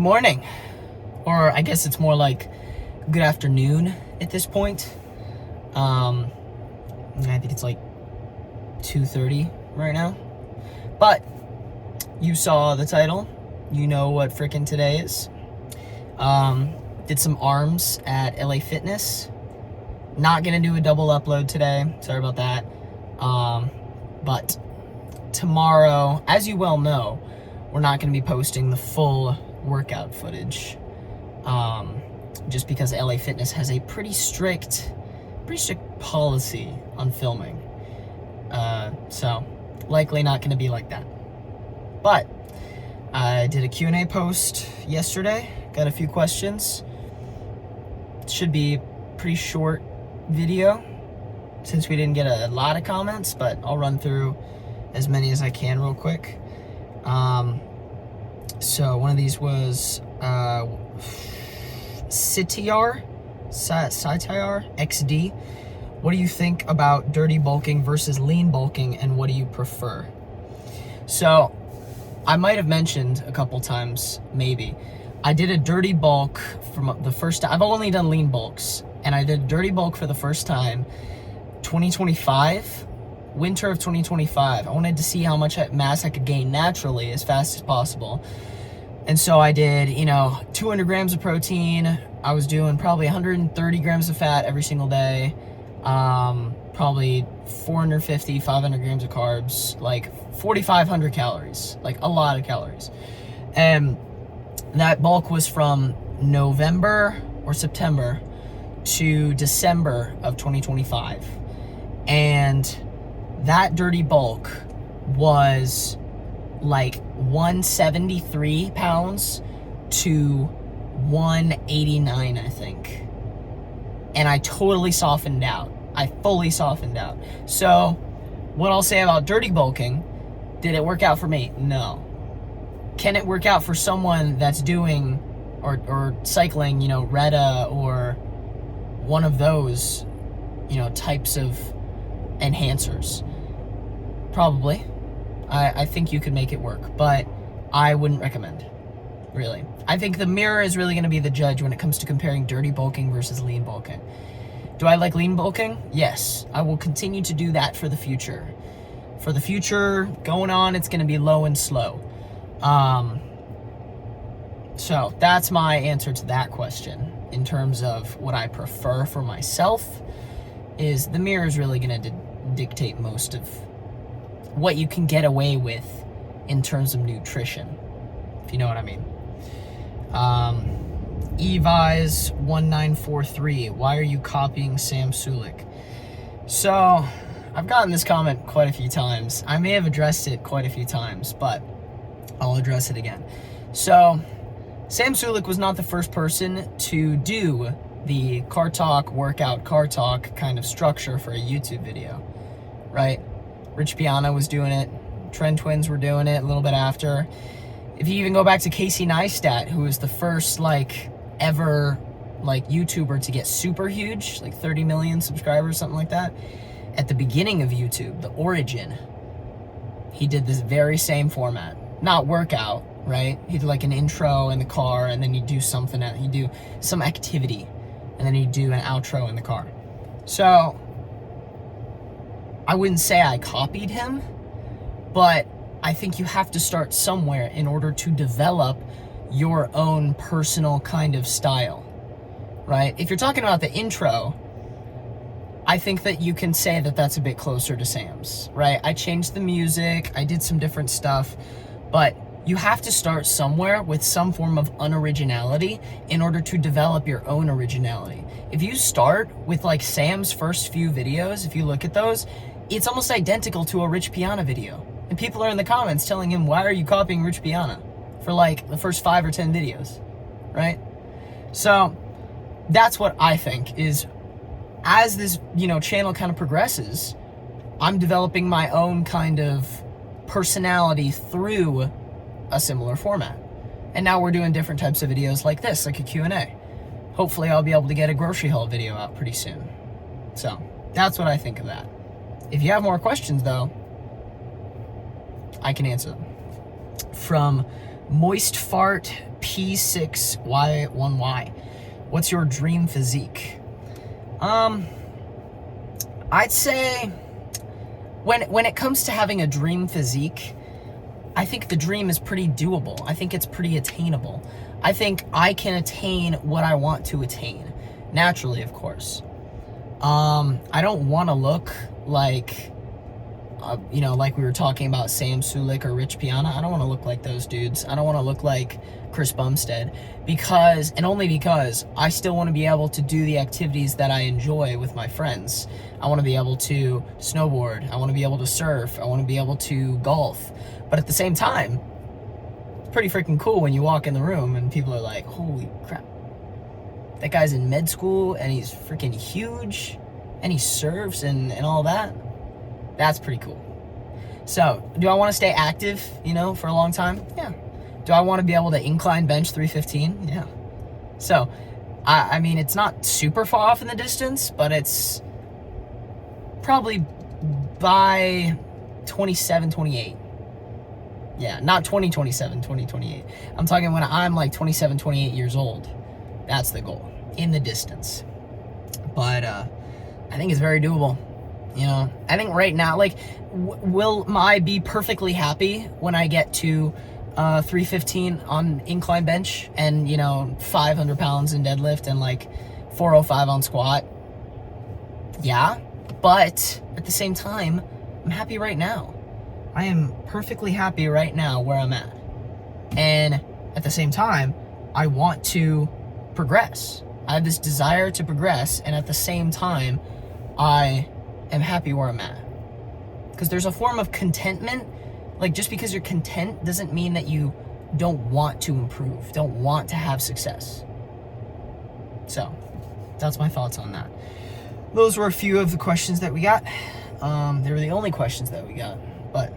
Good morning. Or I guess it's more like good afternoon at this point. I think it's like 2:30 right now. But you saw the title. You know what frickin' today is. Did some arms at LA Fitness. Not gonna do a double upload today. Sorry about that. But tomorrow, as you well know, we're not gonna be posting the full workout footage. Just because LA Fitness has a pretty strict policy on filming. So likely not gonna be like that. But I did a Q&A post yesterday. Got a few questions. Should be pretty short video since we didn't get a lot of comments, but I'll run through as many as I can real quick. So one of these was Sitiar XD. What do you think about dirty bulking versus lean bulking, and what do you prefer? So I might have mentioned a couple times, maybe. I did a dirty bulk from the first time. I've only done lean bulks, and I did dirty bulk for the first time 2025, winter of 2025. I wanted to see how much mass I could gain naturally as fast as possible. And so I did, 200 grams of protein. I was doing probably 130 grams of fat every single day. Probably 450, 500 grams of carbs, like 4,500 calories, like a lot of calories. And that bulk was from November or September to December of 2025. And that dirty bulk was like 173 pounds to 189, I think. And I totally softened out. I fully softened out. So what I'll say about dirty bulking, did it work out for me? No. Can it work out for someone that's doing or cycling, Retta or one of those, types of enhancers? Probably. I think you could make it work, but I wouldn't recommend, really. I think the mirror is really going to be the judge when it comes to comparing dirty bulking versus lean bulking. Do I like lean bulking? Yes. I will continue to do that for the future. For the future, going on, it's going to be low and slow. So that's my answer to that question. In terms of what I prefer for myself, is the mirror is really going to dictate most of what you can get away with in terms of nutrition, if you know what I mean. Evise1943, why are you copying Sam Sulek? So I've gotten this comment quite a few times. I may have addressed it quite a few times, but I'll address it again. So Sam Sulek was not the first person to do the car talk, workout, car talk kind of structure for a YouTube video, right? Rich Piana was doing it. Trend Twins were doing it a little bit after. If you even go back to Casey Neistat, who was the first ever YouTuber to get super huge, 30 million subscribers, something like that. At the beginning of YouTube, the origin, he did this very same format. Not workout, right? He did an intro in the car, and then he'd do something, he'd do some activity, and then he'd do an outro in the car. So I wouldn't say I copied him, but I think you have to start somewhere in order to develop your own personal kind of style, right? If you're talking about the intro, I think that you can say that that's a bit closer to Sam's, right? I changed the music, I did some different stuff, but you have to start somewhere with some form of unoriginality in order to develop your own originality. If you start with Sam's first few videos, if you look at those, it's almost identical to a Rich Piana video. And people are in the comments telling him, why are you copying Rich Piana for the first 5 or 10 videos, right? So that's what I think is, as this, channel kind of progresses, I'm developing my own kind of personality through a similar format. And now we're doing different types of videos like this, like a Q&A. Hopefully I'll be able to get a grocery haul video out pretty soon. So that's what I think of that. If you have more questions, though, I can answer them. From Moist Fart P6Y1Y. What's your dream physique? I'd say when it comes to having a dream physique, I think the dream is pretty doable. I think it's pretty attainable. I think I can attain what I want to attain. Naturally, of course. I don't want to look like, like we were talking about Sam Sulek or Rich Piana. I don't want to look like those dudes. I don't want to look like Chris Bumstead only because I still want to be able to do the activities that I enjoy with my friends. I want to be able to snowboard. I want to be able to surf. I want to be able to golf. But at the same time, it's pretty freaking cool when you walk in the room and people are like, holy crap, that guy's in med school and he's freaking huge and he surfs and all that. That's pretty cool. So, do I want to stay active, for a long time? Yeah. Do I want to be able to incline bench 315? Yeah. So, I mean, it's not super far off in the distance, but it's probably by 27, 28. Yeah, not 2027, 2028. I'm talking when I'm like 27, 28 years old. That's the goal, in the distance. But I think it's very doable. I think right now, will I be perfectly happy when I get to 315 on incline bench and, 500 pounds in deadlift and 405 on squat? Yeah, but at the same time, I'm happy right now. I am perfectly happy right now where I'm at. And at the same time, I want to progress. I have this desire to progress, and at the same time, I am happy where I'm at. Because there's a form of contentment. Just because you're content doesn't mean that you don't want to improve, don't want to have success. So, that's my thoughts on that. Those were a few of the questions that we got. They were the only questions that we got, but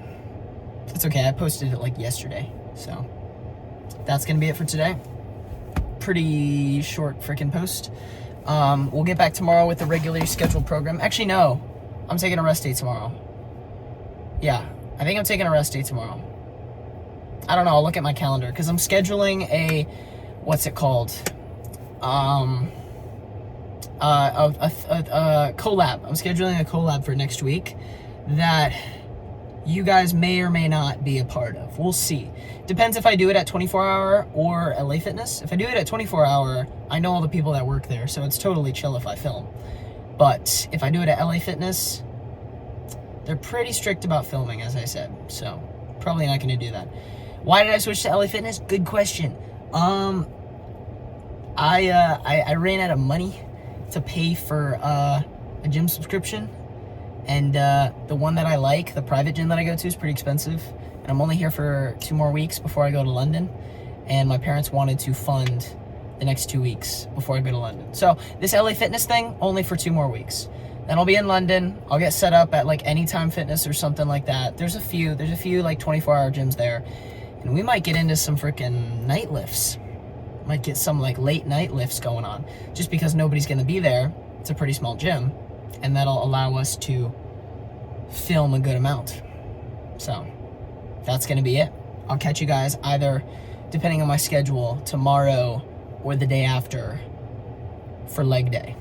it's okay. I posted it yesterday, so that's gonna be it for today. Pretty short freaking post. We'll get back tomorrow with the regularly scheduled program. Actually, no, I'm taking a rest day tomorrow. Yeah, I think I'm taking a rest day tomorrow. I don't know. I'll look at my calendar because I'm scheduling a collab. I'm scheduling a collab for next week that you guys may or may not be a part of. We'll see. Depends if I do it at 24-hour or LA Fitness. If I do it at 24-hour, I know all the people that work there, so it's totally chill if I film. But if I do it at LA Fitness, they're pretty strict about filming, as I said, so probably not going to do that. Why did I switch to LA Fitness? Good question. I ran out of money to pay for a gym subscription, and the one that I like, the private gym that I go to, is pretty expensive, and I'm only here for 2 more weeks before I go to London, and my parents wanted to fund the next 2 weeks before I go to London. So this LA Fitness thing, only for 2 more weeks. Then I'll be in London. I'll get set up at Anytime Fitness or something like that. There's a few 24-hour gyms there, and we might get into some freaking night lifts. Might get some late night lifts going on, just because nobody's gonna be there. It's a pretty small gym, and that'll allow us to film a good amount. So that's gonna be it. I'll catch you guys either, depending on my schedule, tomorrow or the day after for leg day.